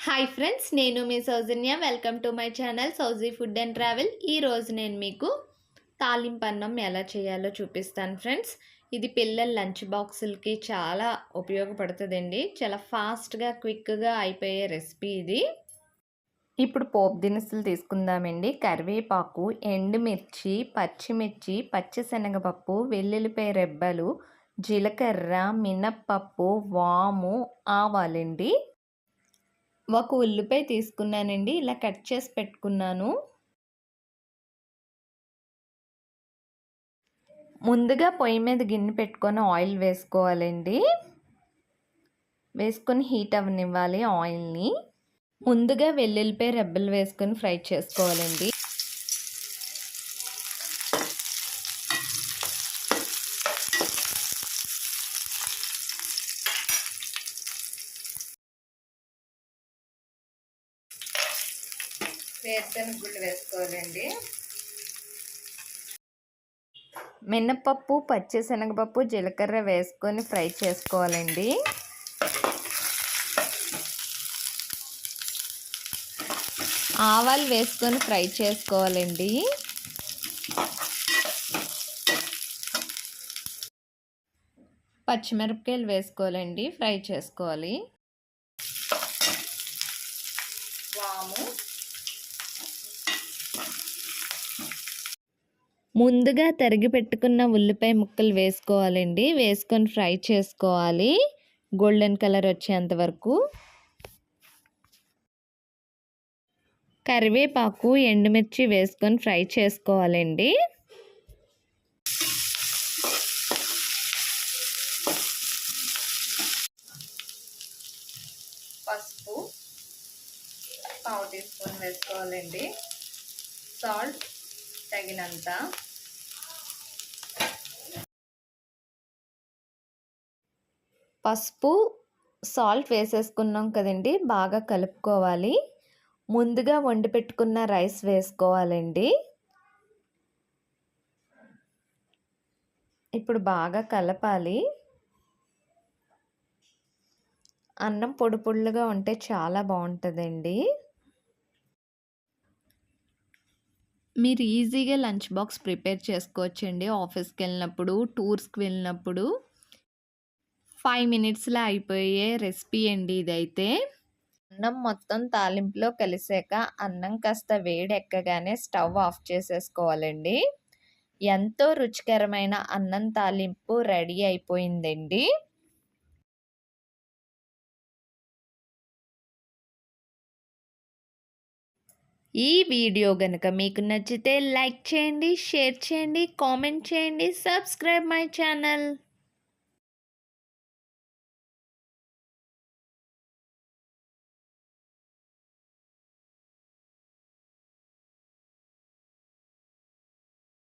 Hi friends, నేను మీ Soujanya. Welcome to my channel Souji food and travel. ఈరోజు నేను మీకు తాలింపు అన్నం ఎలా చేయాలో చూపిస్తాను ఫ్రెండ్స్. ఇది పిల్లల లంచ్ బాక్సులకి చాలా ఉపయోగపడుతుందండి. చాలా ఫాస్ట్గా క్విక్గా అయిపోయే రెసిపీ ఇది. ఇప్పుడు పోపు దినుసులు తీసుకుందామండి. కరివేపాకు, ఎండుమిర్చి, పచ్చిమిర్చి, పచ్చిశనగపప్పు, వెల్లుల్లిపాయ రెబ్బలు, జీలకర్ర, మినప్పప్పు, వాము, ఆవాలండి. ఒక ఉల్లిపాయ తీసుకున్నానండి, ఇలా కట్ చేసి పెట్టుకున్నాను. ముందుగా పొయ్యి మీద గిన్నె పెట్టుకొని ఆయిల్ వేసుకోవాలండి. వేసుకొని హీట్ అవ్వనివ్వాలి ఆయిల్ని. ముందుగా వెల్లుల్లిపాయ రెబ్బలు వేసుకొని ఫ్రై చేసుకోవాలండి. వేరుశనగ గుళ్ళు వేసుకోవాలండి. మినపప్పు, పచ్చిశనగపప్పు, జీలకర్ర వేసుకొని ఫ్రై చేసుకోవాలండి. ఆవాలు వేసుకొని ఫ్రై చేసుకోవాలండి. పచ్చిమిరపకాయలు వేసుకోవాలండి, ఫ్రై చేసుకోవాలి. వాము, ముందుగా తరిగి పెట్టుకున్న ఉల్లిపాయ ముక్కలు వేసుకోవాలండి. వేసుకొని ఫ్రై చేసుకోవాలి గోల్డెన్ కలర్ వచ్చేంత వరకు. కరివేపాకు, ఎండుమిర్చి వేసుకొని ఫ్రై చేసుకోవాలండి. పసుపు పావు టీ స్పూన్ వేసుకోవాలండి. సాల్ట్ తగినంత. పసుపు, సాల్ట్ వేసేసుకున్నాం కదండి, బాగా కలుపుకోవాలి. ముందుగా వండి పెట్టుకున్న రైస్ వేసుకోవాలండి. ఇప్పుడు బాగా కలపాలి. అన్నం పొడి పొడిగా ఉంటే చాలా బాగుంటుందండి. మీరు ఈజీగా లంచ్ బాక్స్ ప్రిపేర్ చేసుకోవచ్చండి. ఆఫీస్కి వెళ్ళినప్పుడు, టూర్స్కి వెళ్ళినప్పుడు 5 మినిట్స్లో అయిపోయే రెసిపీ అండి ఇదైతే. అన్నం మొత్తం తాలింపులో కలిసాక అన్నం కాస్త వేడెక్కగానే స్టవ్ ఆఫ్ చేసేసుకోవాలండి. ఎంతో రుచికరమైన అన్నం తాలింపు రెడీ అయిపోయిందండి. ఈ వీడియో కనుక మీకు నచ్చితే లైక్ చేయండి, షేర్ చేయండి, కామెంట్ చేయండి, సబ్స్క్రైబ్ మై ఛానల్.